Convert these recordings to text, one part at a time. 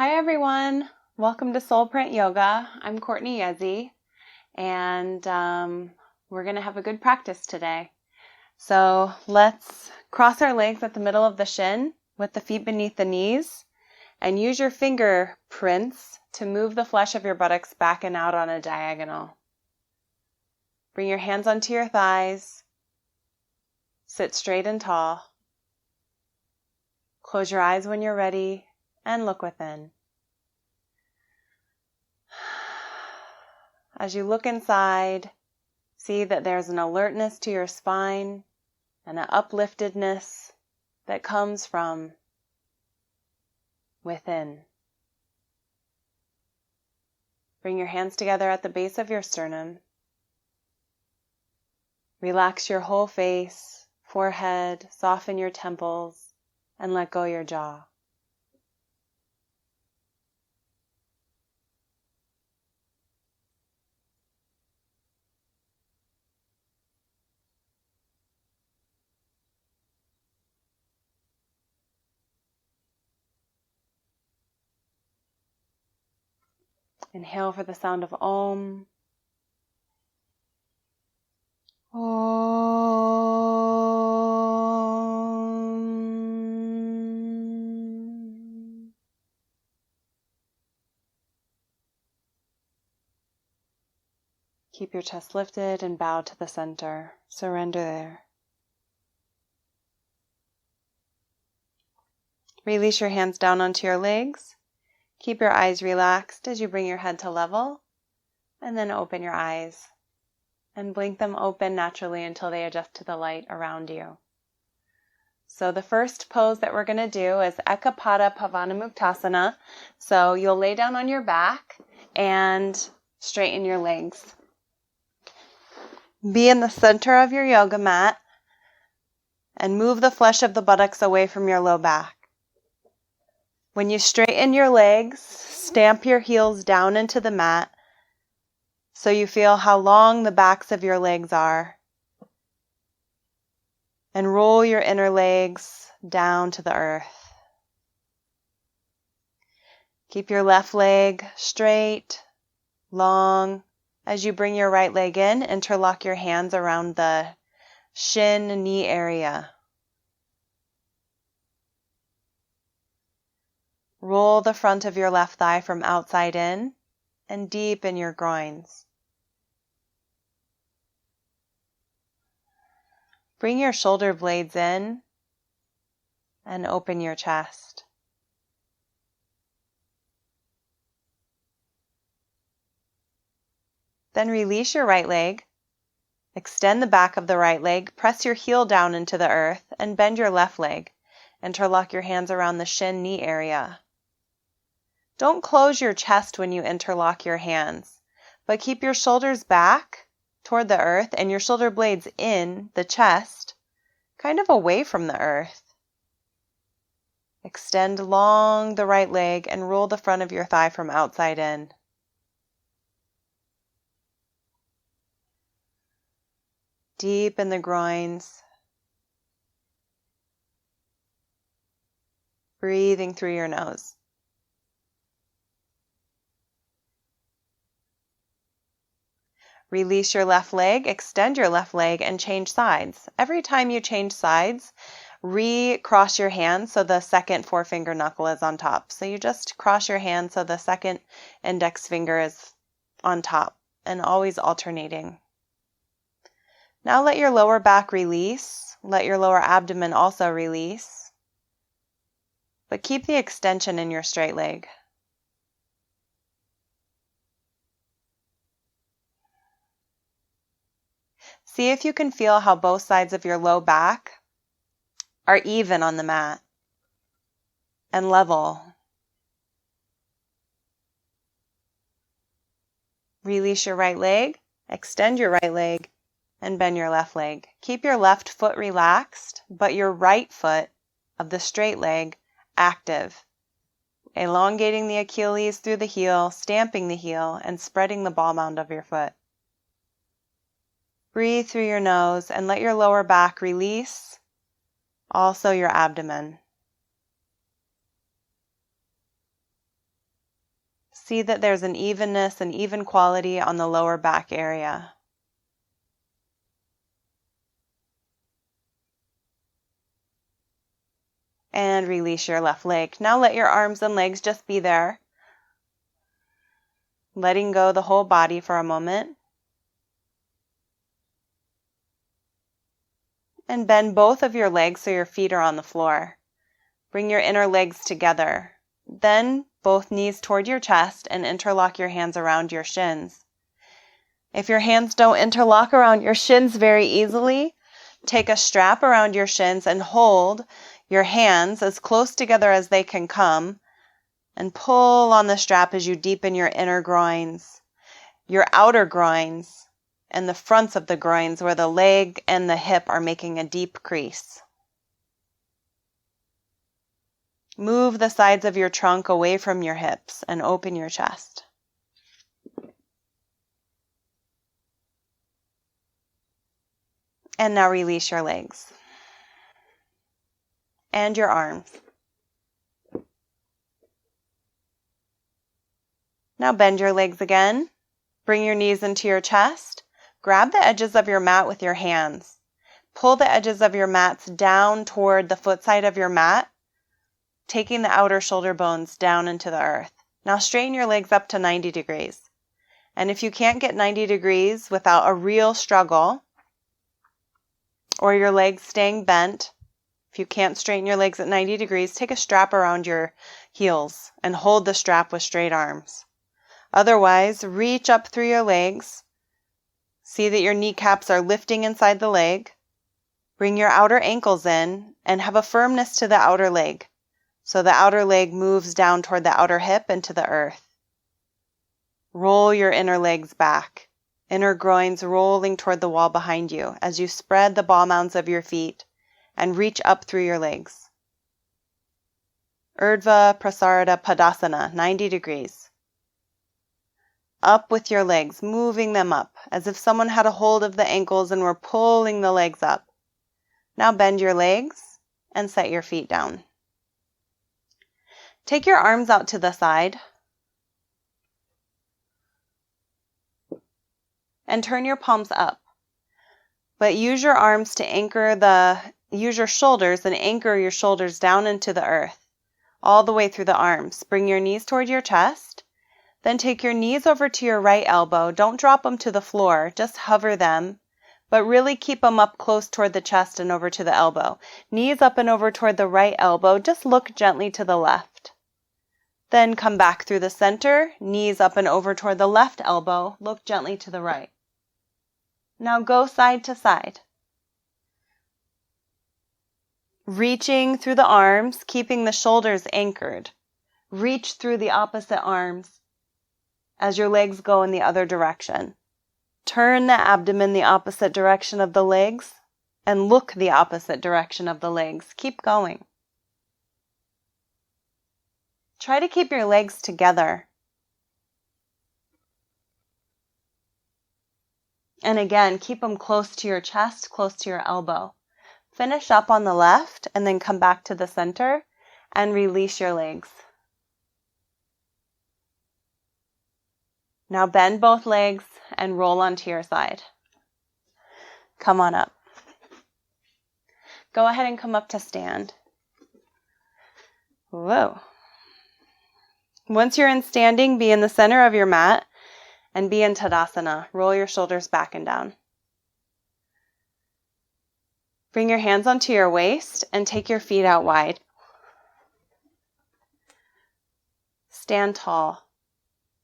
Hi everyone, welcome to Soul Print Yoga. I'm Courtney Yezi, and we're going to have a good practice today. So let's cross our legs at the middle of the shin with the feet beneath the knees, and use your fingerprints to move the flesh of your buttocks back and out on a diagonal. Bring your hands onto your thighs, sit straight and tall. Close your eyes when you're ready and look within. As you look inside, see that there's an alertness to your spine and an upliftedness that comes from within. Bring your hands together at the base of your sternum. Relax your whole face, forehead, soften your temples, and let go your jaw. Inhale for the sound of Om. Om. Keep your chest lifted and bow to the center. Surrender there. Release your hands down onto your legs. Keep your eyes relaxed as you bring your head to level, and then open your eyes and blink them open naturally until they adjust to the light around you. So the first pose that we're going to do is Ekapada Pavanamuktasana. So you'll lay down on your back and straighten your legs. Be in the center of your yoga mat and move the flesh of the buttocks away from your low back. When you straighten your legs, stamp your heels down into the mat so you feel how long the backs of your legs are. And roll your inner legs down to the earth. Keep your left leg straight, long. As you bring your right leg in, interlock your hands around the shin and knee area. Roll the front of your left thigh from outside in and deep in your groins. Bring your shoulder blades in and open your chest. Then release your right leg. Extend the back of the right leg. Press your heel down into the earth and bend your left leg. Interlock your hands around the shin knee area. Don't close your chest when you interlock your hands, but keep your shoulders back toward the earth and your shoulder blades in the chest, kind of away from the earth. Extend long the right leg and roll the front of your thigh from outside in. Deep in the groins. Breathing through your nose. Release your left leg, extend your left leg, and change sides. Every time you change sides, recross your hand so the second forefinger knuckle is on top. So you just cross your hand so the second index finger is on top, and always alternating. Now let your lower back release. Let your lower abdomen also release. But keep the extension in your straight leg. See if you can feel how both sides of your low back are even on the mat and level. Release your right leg, extend your right leg, and bend your left leg. Keep your left foot relaxed, but your right foot of the straight leg active. Elongating the Achilles through the heel, stamping the heel, and spreading the ball mound of your foot. Breathe through your nose and let your lower back release, also your abdomen. See that there's an evenness and even quality on the lower back area. And release your left leg. Now let your arms and legs just be there. Letting go the whole body for a moment. And bend both of your legs so your feet are on the floor. Bring your inner legs together. Then both knees toward your chest and interlock your hands around your shins. If your hands don't interlock around your shins very easily, take a strap around your shins and hold your hands as close together as they can come and pull on the strap as you deepen your inner groins, your outer groins, and the fronts of the groins where the leg and the hip are making a deep crease. Move the sides of your trunk away from your hips and open your chest. And now release your legs and your arms. Now bend your legs again. Bring your knees into your chest. Grab the edges of your mat with your hands. Pull the edges of your mats down toward the foot side of your mat, taking the outer shoulder bones down into the earth. Now straighten your legs up to 90 degrees. And if you can't get 90 degrees without a real struggle, or your legs staying bent, if you can't straighten your legs at 90 degrees, take a strap around your heels and hold the strap with straight arms. Otherwise, reach up through your legs. See that your kneecaps are lifting inside the leg. Bring your outer ankles in and have a firmness to the outer leg. So the outer leg moves down toward the outer hip and to the earth. Roll your inner legs back. Inner groins rolling toward the wall behind you as you spread the ball mounds of your feet and reach up through your legs. Urdhva Prasarita Padasana, 90 degrees. Up with your legs, moving them up as if someone had a hold of the ankles and were pulling the legs up. Now bend your legs and set your feet down. Take your arms out to the side and turn your palms up. But use your arms to use your shoulders and anchor your shoulders down into the earth, all the way through the arms. Bring your knees toward your chest. Then take your knees over to your right elbow. Don't drop them to the floor, just hover them, but really keep them up close toward the chest and over to the elbow. Knees up and over toward the right elbow, just look gently to the left. Then come back through the center, knees up and over toward the left elbow, look gently to the right. Now go side to side. Reaching through the arms, keeping the shoulders anchored. Reach through the opposite arms as your legs go in the other direction. Turn the abdomen the opposite direction of the legs and look the opposite direction of the legs. Keep going. Try to keep your legs together. And again, keep them close to your chest, close to your elbow. Finish up on the left and then come back to the center and release your legs. Now bend both legs and roll onto your side. Come on up. Go ahead and come up to stand. Whoa. Once you're in standing, be in the center of your mat and be in Tadasana. Roll your shoulders back and down. Bring your hands onto your waist and take your feet out wide. Stand tall.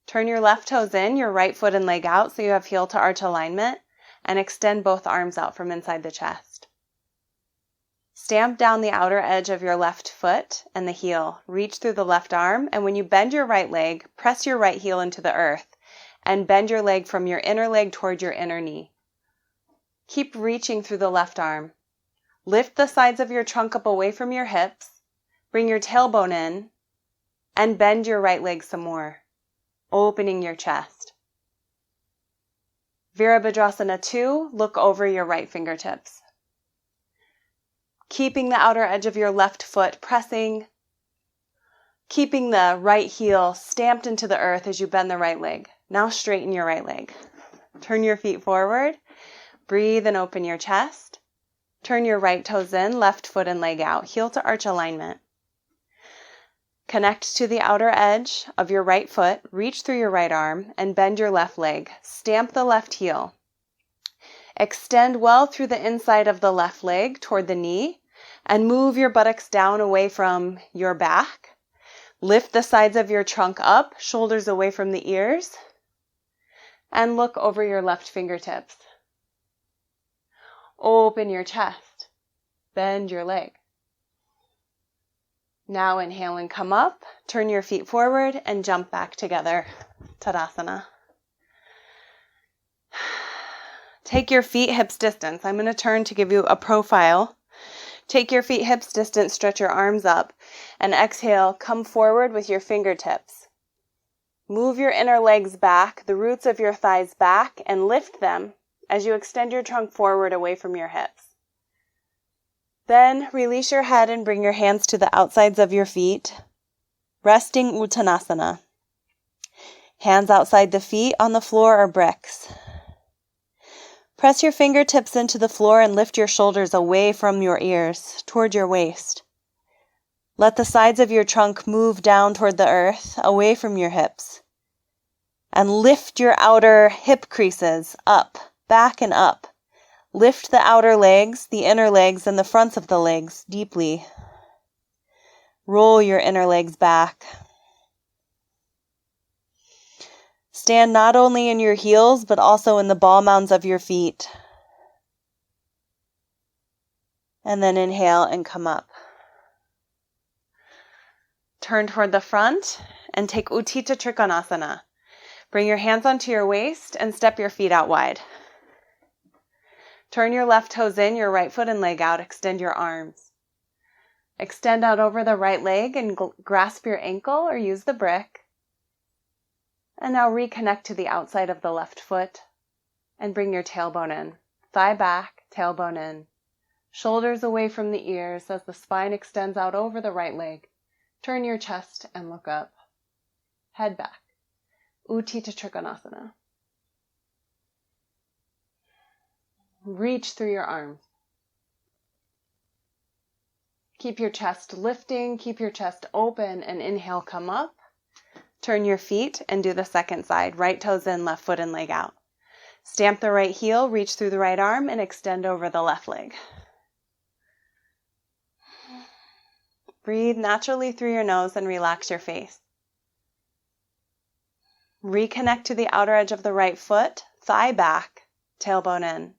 Turn your left toes in, your right foot and leg out so you have heel to arch alignment, and extend both arms out from inside the chest. Stamp down the outer edge of your left foot and the heel. Reach through the left arm, and when you bend your right leg, press your right heel into the earth and bend your leg from your inner leg toward your inner knee. Keep reaching through the left arm. Lift the sides of your trunk up away from your hips. Bring your tailbone in and bend your right leg some more, opening your chest. Virabhadrasana 2, look over your right fingertips. Keeping the outer edge of your left foot pressing keeping the right heel stamped into the earth as you bend the right leg. Now straighten your right leg. Turn your feet forward. Breathe and open your chest. Turn your right toes in, left foot and leg out. Heel to arch alignment. Connect to the outer edge of your right foot. Reach through your right arm and bend your left leg. Stamp the left heel. Extend well through the inside of the left leg toward the knee and move your buttocks down away from your back. Lift the sides of your trunk up, shoulders away from the ears, and look over your left fingertips. Open your chest. Bend your leg. Now inhale and come up. Turn your feet forward and jump back together. Tadasana. Take your feet hips distance. I'm going to turn to give you a profile. Take your feet hips distance, stretch your arms up, and exhale, come forward with your fingertips. Move your inner legs back, the roots of your thighs back, and lift them as you extend your trunk forward away from your hips. Then release your head and bring your hands to the outsides of your feet, resting Uttanasana. Hands outside the feet on the floor or bricks. Press your fingertips into the floor and lift your shoulders away from your ears, toward your waist. Let the sides of your trunk move down toward the earth, away from your hips. And lift your outer hip creases up, back and up. Lift the outer legs, the inner legs, and the fronts of the legs deeply. Roll your inner legs back. Stand not only in your heels, but also in the ball mounds of your feet. And then inhale and come up. Turn toward the front and take Utthita Trikonasana. Bring your hands onto your waist and step your feet out wide. Turn your left toes in, your right foot and leg out. Extend your arms. Extend out over the right leg and grasp your ankle or use the brick. And now reconnect to the outside of the left foot and bring your tailbone in. Thigh back, tailbone in. Shoulders away from the ears as the spine extends out over the right leg. Turn your chest and look up. Head back. Utthita Trikonasana. Reach through your arms. Keep your chest lifting, keep your chest open, and inhale, come up. Turn your feet and do the second side. Right toes in, left foot and leg out. Stamp the right heel, reach through the right arm, and extend over the left leg. Breathe naturally through your nose and relax your face. Reconnect to the outer edge of the right foot, thigh back, tailbone in.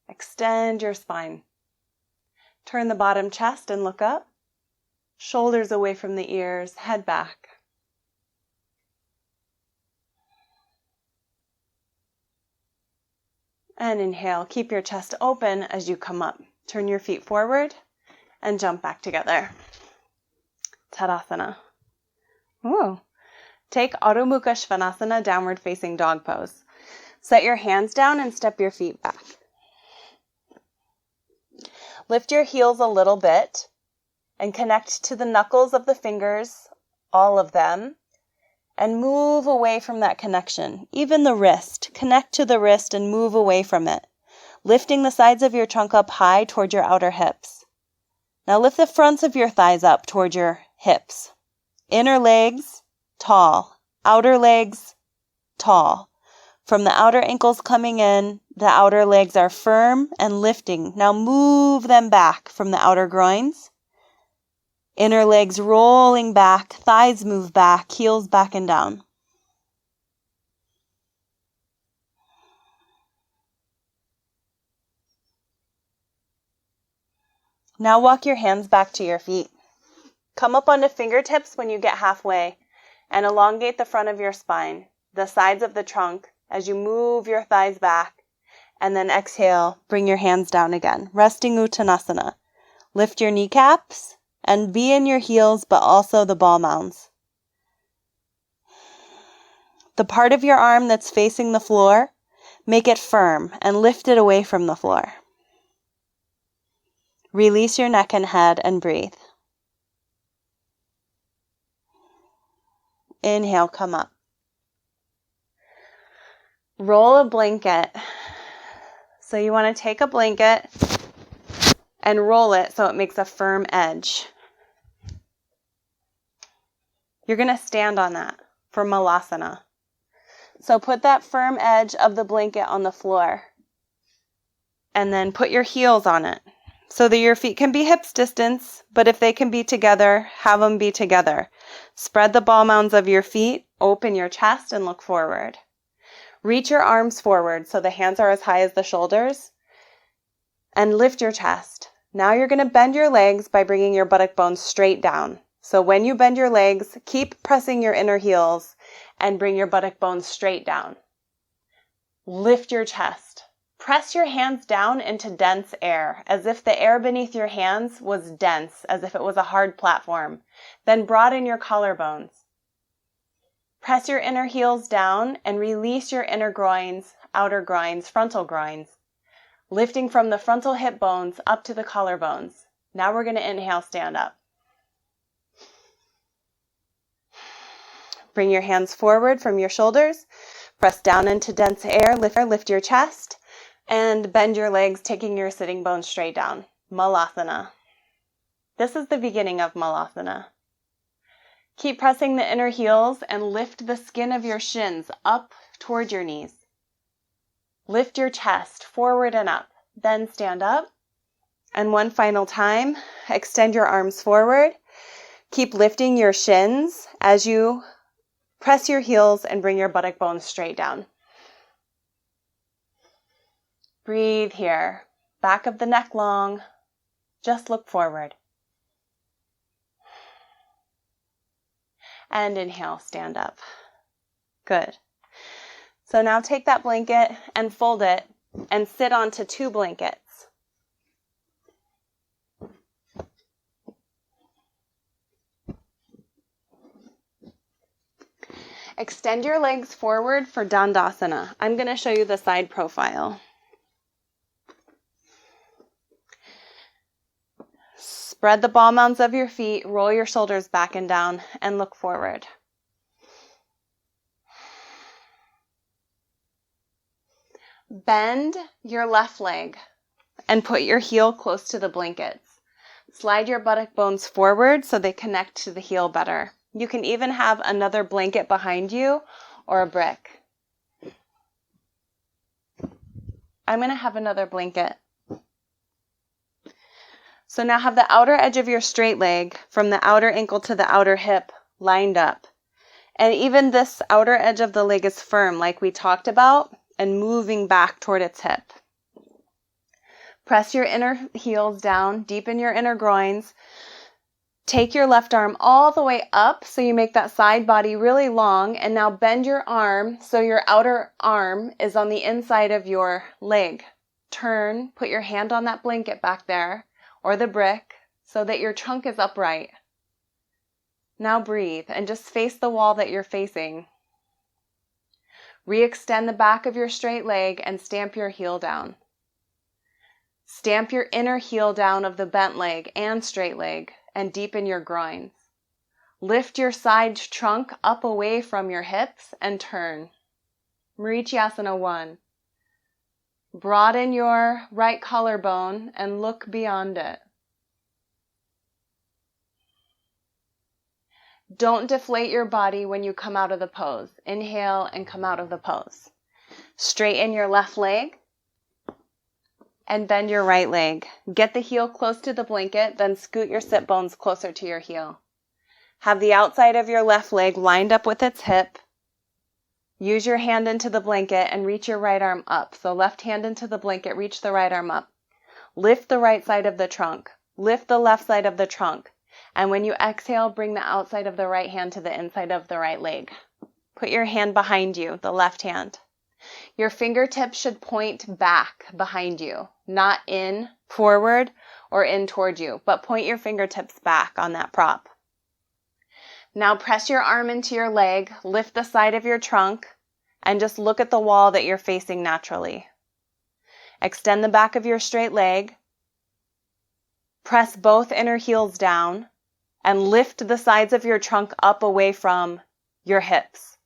Extend your spine. Turn the bottom chest and look up. Shoulders away from the ears, head back. And inhale, keep your chest open as you come up. Turn your feet forward and jump back together. Tadasana. Ooh. Take Adho Mukha Svanasana, downward facing dog pose. Set your hands down and step your feet back. Lift your heels a little bit and connect to the knuckles of the fingers, all of them, and move away from that connection. Even the wrist. Connect to the wrist and move away from it, lifting the sides of your trunk up high toward your outer hips. Now lift the fronts of your thighs up toward your hips. Inner legs, tall. Outer legs, tall. From the outer ankles coming in, the outer legs are firm and lifting. Now move them back from the outer groins. Inner legs rolling back, thighs move back, heels back and down. Now walk your hands back to your feet. Come up onto fingertips when you get halfway and elongate the front of your spine, the sides of the trunk as you move your thighs back. And then exhale, bring your hands down again. Resting Uttanasana. Lift your kneecaps and be in your heels, but also the ball mounds. The part of your arm that's facing the floor, make it firm and lift it away from the floor. Release your neck and head and breathe. Inhale, come up. Roll a blanket. So you want to take a blanket and roll it so it makes a firm edge. You're going to stand on that for Malasana. So put that firm edge of the blanket on the floor and then put your heels on it so that your feet can be hips distance, but if they can be together, have them be together. Spread the ball mounds of your feet, open your chest and look forward. Reach your arms forward so the hands are as high as the shoulders and lift your chest. Now you're going to bend your legs by bringing your buttock bones straight down. So when you bend your legs, keep pressing your inner heels and bring your buttock bones straight down. Lift your chest. Press your hands down into dense air, as if the air beneath your hands was dense, as if it was a hard platform. Then broaden your collarbones. Press your inner heels down and release your inner groins, outer groins, frontal groins, lifting from the frontal hip bones up to the collarbones. Now we're going to inhale, stand up. Bring your hands forward from your shoulders. Press down into dense air. Lift your chest and bend your legs, taking your sitting bones straight down. Malasana. This is the beginning of Malasana. Keep pressing the inner heels and lift the skin of your shins up toward your knees. Lift your chest forward and up. Then stand up. And one final time, extend your arms forward. Keep lifting your shins as you press your heels and bring your buttock bones straight down. Breathe here. Back of the neck long. Just look forward. And inhale, stand up. Good. So now take that blanket and fold it and sit onto two blankets. Extend your legs forward for Dandasana. I'm going to show you the side profile. Spread the ball mounds of your feet, roll your shoulders back and down, and look forward. Bend your left leg and put your heel close to the blankets. Slide your buttock bones forward so they connect to the heel better. You can even have another blanket behind you or a brick. I'm going to have another blanket. So now have the outer edge of your straight leg from the outer ankle to the outer hip lined up. And even this outer edge of the leg is firm like we talked about and moving back toward its hip. Press your inner heels down, deepen your inner groins. Take your left arm all the way up so you make that side body really long, and now bend your arm so your outer arm is on the inside of your leg. Turn, put your hand on that blanket back there or the brick so that your trunk is upright. Now breathe and just face the wall that you're facing. Re-extend the back of your straight leg and stamp your heel down. Stamp your inner heel down of the bent leg and straight leg and deepen your groins. Lift your side trunk up away from your hips and turn. Marichyasana 1. Broaden your right collarbone and look beyond it. Don't deflate your body when you come out of the pose. Inhale and come out of the pose. Straighten your left leg and bend your right leg. Get the heel close to the blanket, then scoot your sit bones closer to your heel. Have the outside of your left leg lined up with its hip. Use your hand into the blanket and reach your right arm up. So left hand into the blanket, reach the right arm up. Lift the right side of the trunk. Lift the left side of the trunk. And when you exhale, bring the outside of the right hand to the inside of the right leg. Put your hand behind you, the left hand. Your fingertips should point back behind you, not in, forward, or in toward you, but point your fingertips back on that prop. Now press your arm into your leg, lift the side of your trunk, and just look at the wall that you're facing naturally. Extend the back of your straight leg. Press both inner heels down and lift the sides of your trunk up away from your hips.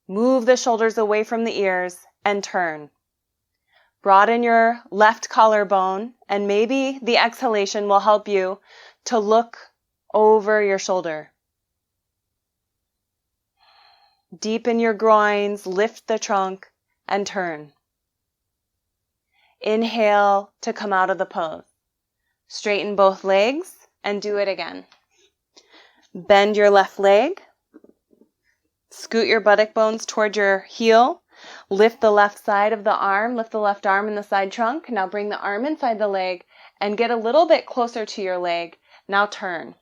Move the shoulders away from the ears and turn. Broaden your left collarbone, and maybe the exhalation will help you to look over your shoulder. Deepen your groins, lift the trunk, and turn. Inhale to come out of the pose. Straighten both legs and do it again. Bend your left leg. Scoot your buttock bones toward your heel. Lift the left side of the arm. Lift the left arm in the side trunk. Now bring the arm inside the leg and get a little bit closer to your leg. Now turn.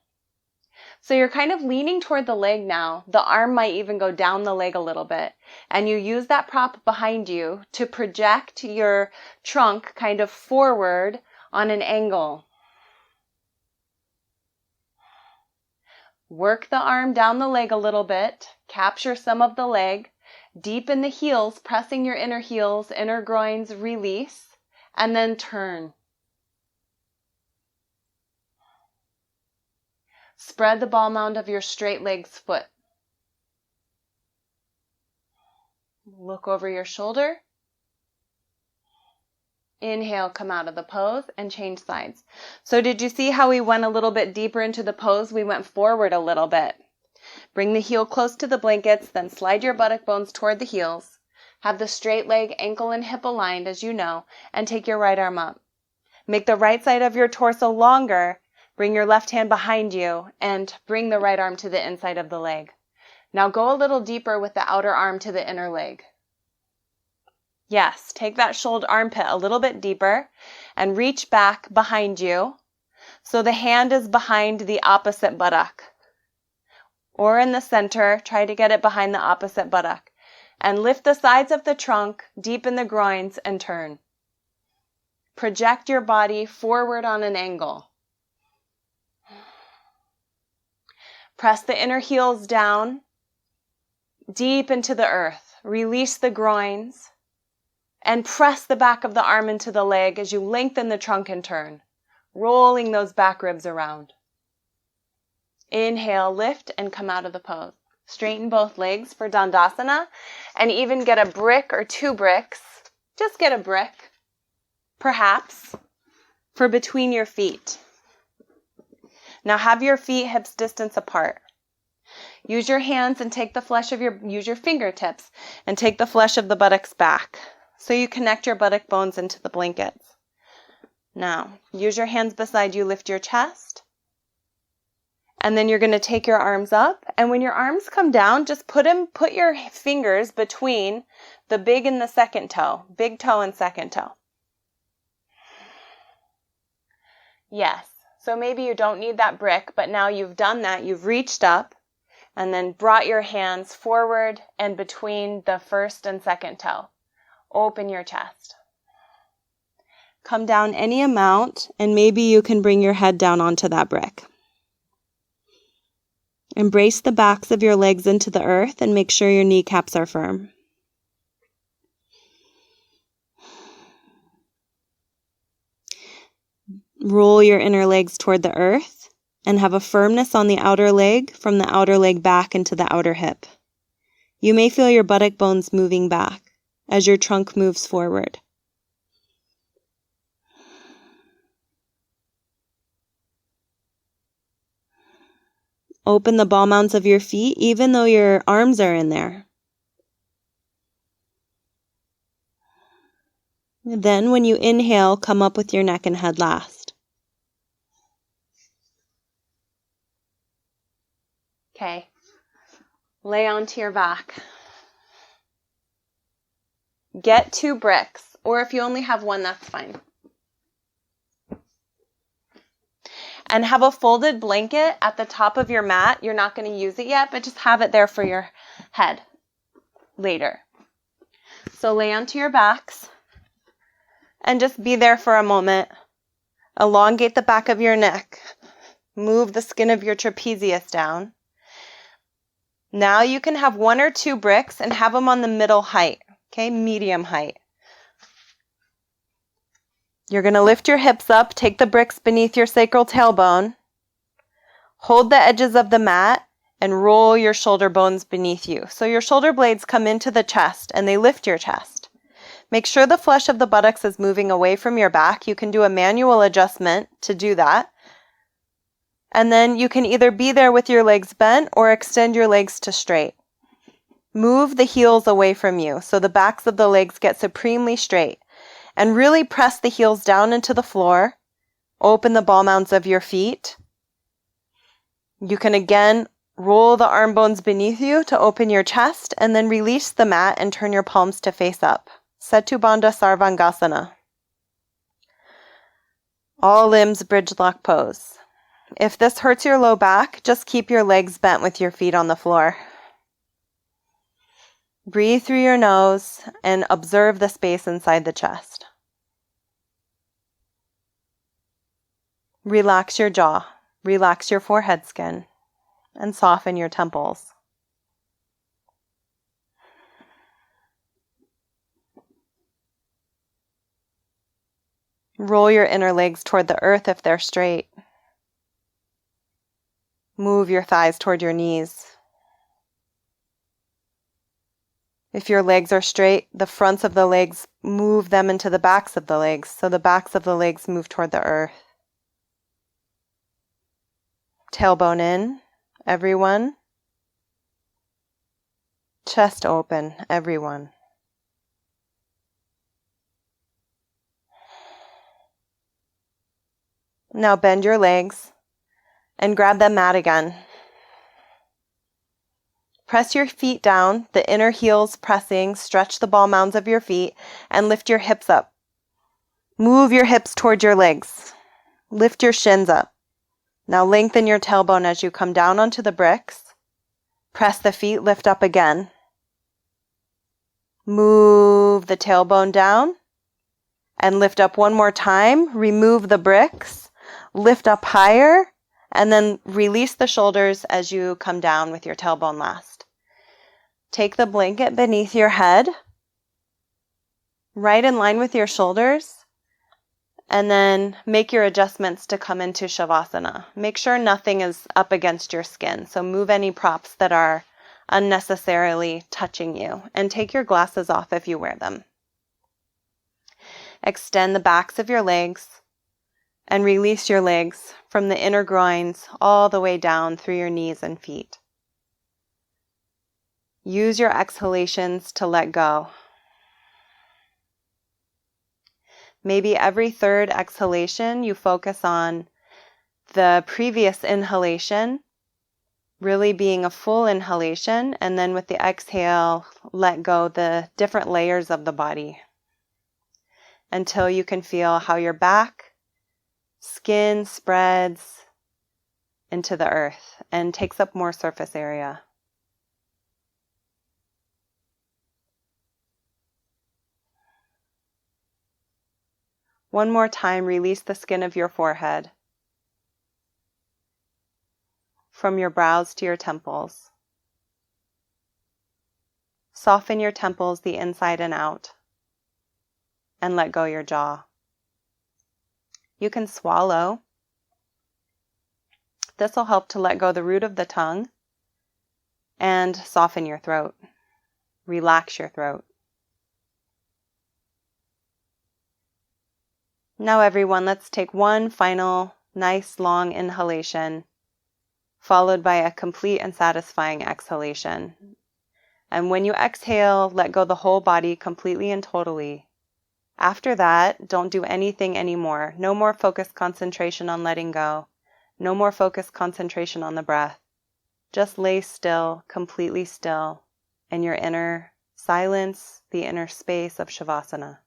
So you're kind of leaning toward the leg now. The arm might even go down the leg a little bit. And you use that prop behind you to project your trunk kind of forward on an angle. Work the arm down the leg a little bit. Capture some of the leg. Deepen the heels, pressing your inner heels, inner groins, release, and then turn. Spread the ball mound of your straight leg's foot. Look over your shoulder. Inhale, come out of the pose and change sides. So did you see how we went a little bit deeper into the pose? We went forward a little bit. Bring the heel close to the blankets, then slide your buttock bones toward the heels. Have the straight leg, ankle, and hip aligned as you know, and take your right arm up. Make the right side of your torso longer. Bring your left hand behind you and bring the right arm to the inside of the leg. Now go a little deeper with the outer arm to the inner leg. Yes, take that shoulder armpit a little bit deeper and reach back behind you so the hand is behind the opposite buttock. Or in the center, try to get it behind the opposite buttock. And lift the sides of the trunk, deepen the groins, and turn. Project your body forward on an angle. Press the inner heels down, deep into the earth. Release the groins, and press the back of the arm into the leg as you lengthen the trunk and turn, rolling those back ribs around. Inhale, lift, and come out of the pose. Straighten both legs for Dandasana, and even get a brick or 2 bricks. Just get a brick, perhaps, for between your feet. Now have your feet hips distance apart. Use your hands and take the flesh of use your fingertips and take the flesh of the buttocks back. So you connect your buttock bones into the blankets. Now, use your hands beside you, lift your chest. And then you're going to take your arms up. And when your arms come down, just put your fingers between the big and the second toe. Big toe and second toe. Yes. So maybe you don't need that brick, but now you've done that. You've reached up and then brought your hands forward and between the first and second toe. Open your chest. Come down any amount, and maybe you can bring your head down onto that brick. Embrace the backs of your legs into the earth and make sure your kneecaps are firm. Roll your inner legs toward the earth and have a firmness on the outer leg from the outer leg back into the outer hip. You may feel your buttock bones moving back as your trunk moves forward. Open the ball mounds of your feet even though your arms are in there. Then when you inhale, come up with your neck and head last. Okay, lay onto your back. Get 2 bricks, or if you only have 1, that's fine. And have a folded blanket at the top of your mat. You're not going to use it yet, but just have it there for your head later. So lay onto your backs and just be there for a moment. Elongate the back of your neck. Move the skin of your trapezius down. Now you can have 1 or 2 bricks and have them on the middle height, okay, medium height. You're going to lift your hips up, take the bricks beneath your sacral tailbone, hold the edges of the mat, and roll your shoulder bones beneath you. So your shoulder blades come into the chest and they lift your chest. Make sure the flesh of the buttocks is moving away from your back. You can do a manual adjustment to do that. And then you can either be there with your legs bent or extend your legs to straight. Move the heels away from you so the backs of the legs get supremely straight. And really press the heels down into the floor. Open the ball mounds of your feet. You can again roll the arm bones beneath you to open your chest, and then release the mat and turn your palms to face up. Setu Bandha Sarvangasana. All limbs bridge lock pose. If this hurts your low back, just keep your legs bent with your feet on the floor. Breathe through your nose and observe the space inside the chest. Relax your jaw, relax your forehead skin, and soften your temples. Roll your inner legs toward the earth if they're straight. Move your thighs toward your knees. If your legs are straight, the fronts of the legs, move them into the backs of the legs, so the backs of the legs move toward the earth. Tailbone in, everyone. Chest open, everyone. Now bend your legs and grab that mat again. Press your feet down, the inner heels pressing, stretch the ball mounds of your feet, and lift your hips up. Move your hips toward your legs. Lift your shins up. Now lengthen your tailbone as you come down onto the bricks. Press the feet, lift up again. Move the tailbone down and lift up one more time. Remove the bricks, lift up higher, and then release the shoulders as you come down with your tailbone last. Take the blanket beneath your head, right in line with your shoulders, and then make your adjustments to come into Shavasana. Make sure nothing is up against your skin, so move any props that are unnecessarily touching you, and take your glasses off if you wear them. Extend the backs of your legs and release your legs from the inner groins all the way down through your knees and feet. Use your exhalations to let go. Maybe every third exhalation you focus on the previous inhalation really being a full inhalation, and then with the exhale, let go the different layers of the body until you can feel how your back, skin spreads into the earth and takes up more surface area. One more time, release the skin of your forehead, from your brows to your temples. Soften your temples the inside and out, and let go your jaw. You can swallow. This will help to let go the root of the tongue and soften your throat. Relax your throat. Now everyone, let's take one final nice long inhalation, followed by a complete and satisfying exhalation. And when you exhale, let go the whole body completely and totally. After that, don't do anything anymore. No more focused concentration on letting go. No more focused concentration on the breath. Just lay still, completely still, in your inner silence, the inner space of Shavasana.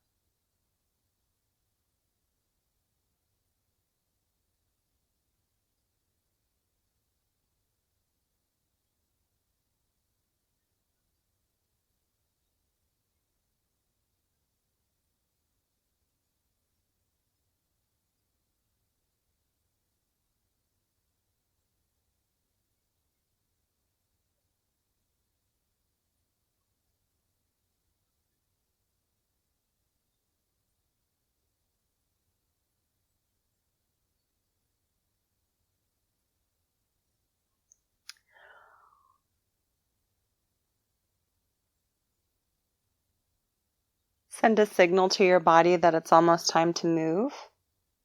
Send a signal to your body that it's almost time to move.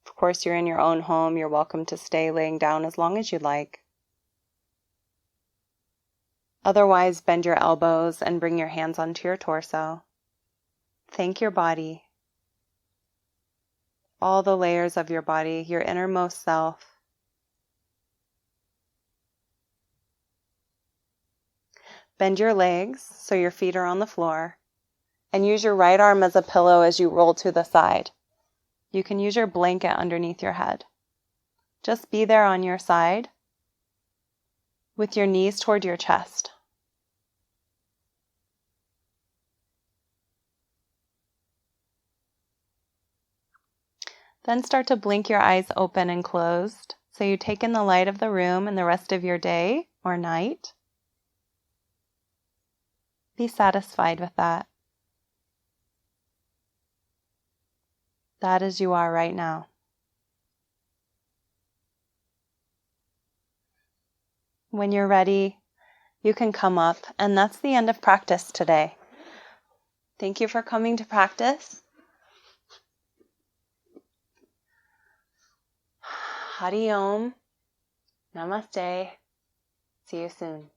Of course, you're in your own home. You're welcome to stay laying down as long as you like. Otherwise, bend your elbows and bring your hands onto your torso. Thank your body, all the layers of your body, your innermost self. Bend your legs so your feet are on the floor, and use your right arm as a pillow as you roll to the side. You can use your blanket underneath your head. Just be there on your side with your knees toward your chest. Then start to blink your eyes open and closed so you take in the light of the room and the rest of your day or night. Be satisfied with that. That is you are right now. When you're ready, you can come up, and that's the end of practice today. Thank you for coming to practice. Hari Om. Namaste. See you soon.